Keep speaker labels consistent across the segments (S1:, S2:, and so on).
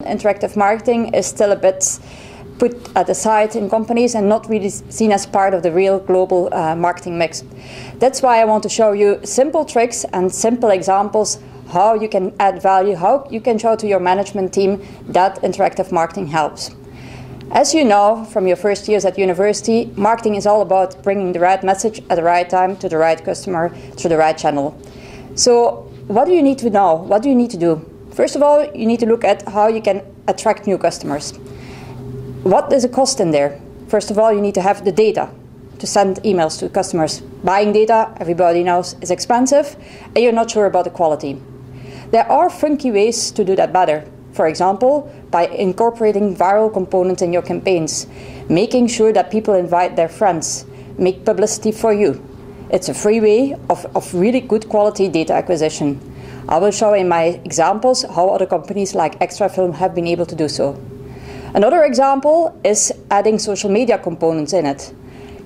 S1: Interactive marketing is still a bit put at the side in companies and not really seen as part of the real global marketing mix. That's why I want to show you simple tricks and simple examples how you can add value, how you can show to your management team that interactive marketing helps. As you know from your first years at university, marketing is all about bringing the right message at the right time to the right customer through the right channel. So what do you need to know? What do you need to do? First of all, you need to look at how you can attract new customers. What is the cost in there? First of all, you need to have the data to send emails to customers. Buying data, everybody knows, is expensive, and you're not sure about the quality. There are funky ways to do that better. For example, by incorporating viral components in your campaigns, making sure that people invite their friends, make publicity for you. It's a free way of really good quality data acquisition. I will show in my examples how other companies like Extrafilm have been able to do so. Another example is adding social media components in it.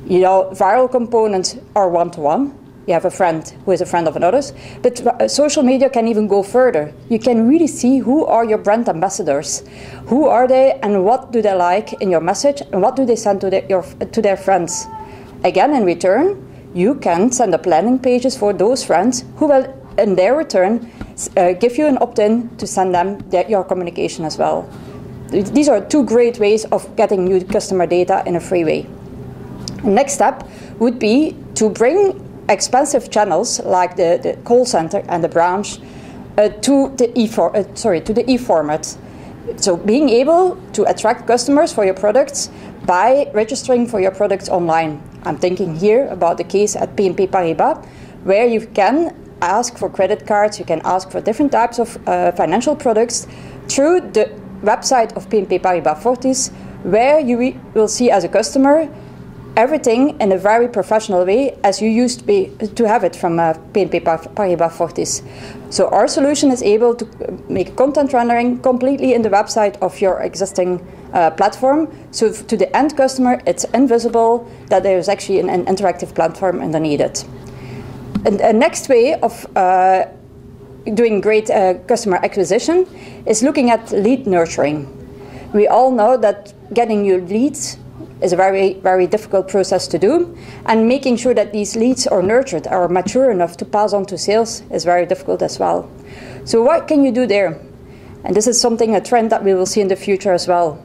S1: You know, viral components are one-to-one. You have a friend who is a friend of another, but social media can even go further. You can really see who are your brand ambassadors. Who are they and what do they like in your message and what do they send to their friends. Again, in return, you can send up landing pages for those friends who will, in their return, give you an opt-in to send them your communication as well. These are two great ways of getting new customer data in a free way. The next step would be to bring expensive channels like the call center and the branch to the e-format. So being able to attract customers for your products by registering for your products online. I'm thinking here about the case at BNP Paribas, where you can ask for credit cards, you can ask for different types of financial products through the website of BNP Paribas Fortis, where you will see as a customer everything in a very professional way as you used to have it from BNP Paribas Fortis. So our solution is able to make content rendering completely in the website of your existing platform. So to the end customer, it's invisible that there is actually an interactive platform underneath it. And a next way of doing great customer acquisition is looking at lead nurturing. We all know that getting new leads is a very, very difficult process to do, and making sure that these leads are nurtured or mature enough to pass on to sales is very difficult as well. So what can you do there? And this is a trend that we will see in the future as well.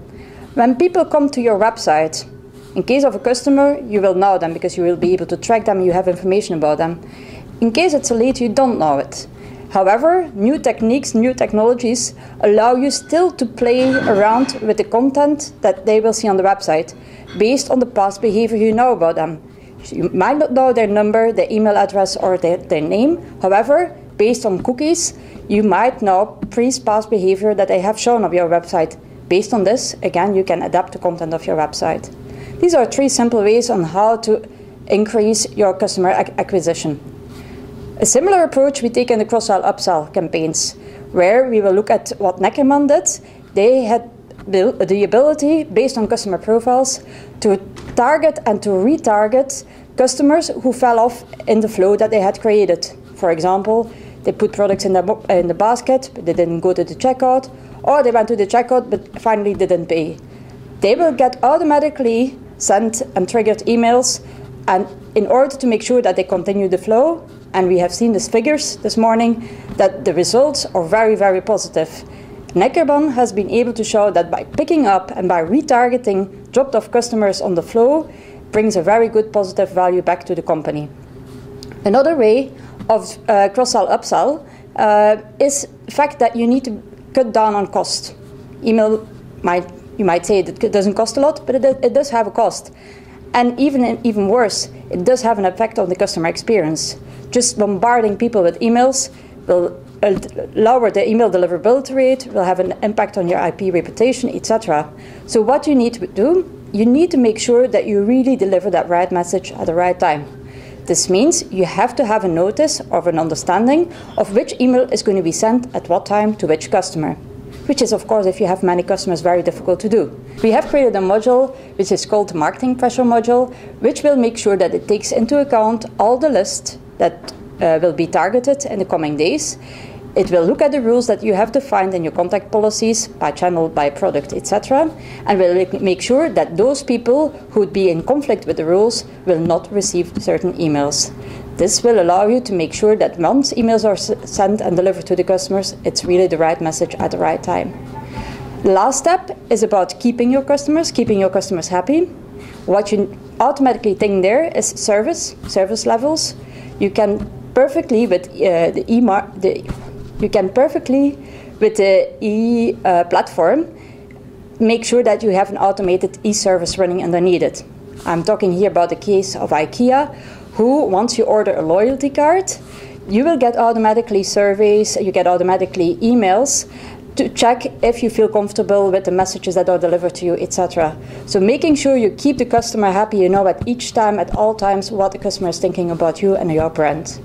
S1: When people come to your website, in case of a customer, you will know them because you will be able to track them, you have information about them. In case it's a lead, you don't know it. However, new techniques, new technologies allow you still to play around with the content that they will see on the website based on the past behavior you know about them. You might not know their number, their email address or their name. However, based on cookies, you might know past behavior that they have shown on your website. Based on this, again, you can adapt the content of your website. These are three simple ways on how to increase your customer acquisition. A similar approach we take in the cross-sell upsell campaigns, where we will look at what Neckerman did. They had the ability, based on customer profiles, to target and to retarget customers who fell off in the flow that they had created. For example, they put products in the basket, but they didn't go to the checkout, or they went to the checkout but finally didn't pay. They will get automatically sent and triggered emails, and in order to make sure that they continue the flow, and we have seen these figures this morning, that the results are very, very positive. Neckerman has been able to show that by picking up and by retargeting dropped-off customers on the flow brings a very good positive value back to the company. Another way of cross-sell upsell is the fact that you need to cut down on cost. Email, you might say that it doesn't cost a lot, but it does have a cost. And even worse, it does have an effect on the customer experience. Just bombarding people with emails will lower the email deliverability rate, will have an impact on your IP reputation, etc. So what you need to do, you need to make sure that you really deliver that right message at the right time. This means you have to have a notice of an understanding of which email is going to be sent at what time to which customer, which is, of course, if you have many customers, very difficult to do. We have created a module which is called the Marketing Pressure module, which will make sure that it takes into account all the lists that will be targeted in the coming days. It will look at the rules that you have defined in your contact policies by channel, by product, etc. and will make sure that those people who would be in conflict with the rules will not receive certain emails. This will allow you to make sure that once emails are sent and delivered to the customers, it's really the right message at the right time. The last step is about keeping your customers happy. What you automatically think there is service levels. You can perfectly with the platform make sure that you have an automated e-service running underneath it. I'm talking here about the case of IKEA, who once you order a loyalty card, you will get automatically surveys, you get automatically emails to check if you feel comfortable with the messages that are delivered to you, etc. So making sure you keep the customer happy, you know at each time, at all times, what the customer is thinking about you and your brand.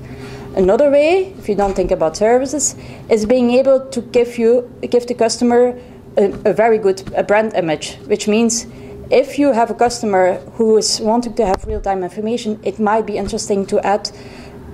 S1: Another way, if you don't think about services, is being able to give the customer a very good brand image, which means if you have a customer who is wanting to have real-time information, it might be interesting to add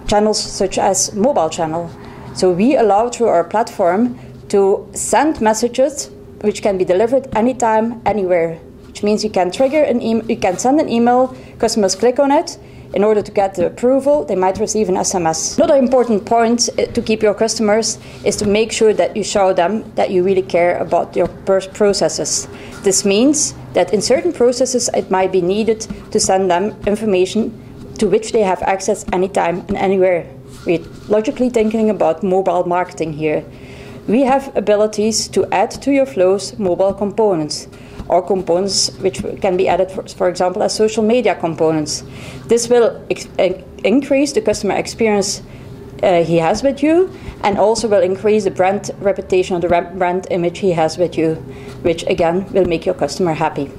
S1: channels such as mobile channel. So we allow through our platform to send messages which can be delivered anytime, anywhere. Which means you can you can send an email, customers click on it. In order to get the approval, they might receive an SMS. Another important point to keep your customers is to make sure that you show them that you really care about your processes. This means that in certain processes it might be needed to send them information to which they have access anytime and anywhere. We're logically thinking about mobile marketing here. We have abilities to add to your flows mobile components, or components which can be added, for example, as social media components. This will increase the customer experience he has with you, and also will increase the brand reputation or the brand image he has with you, which again will make your customer happy.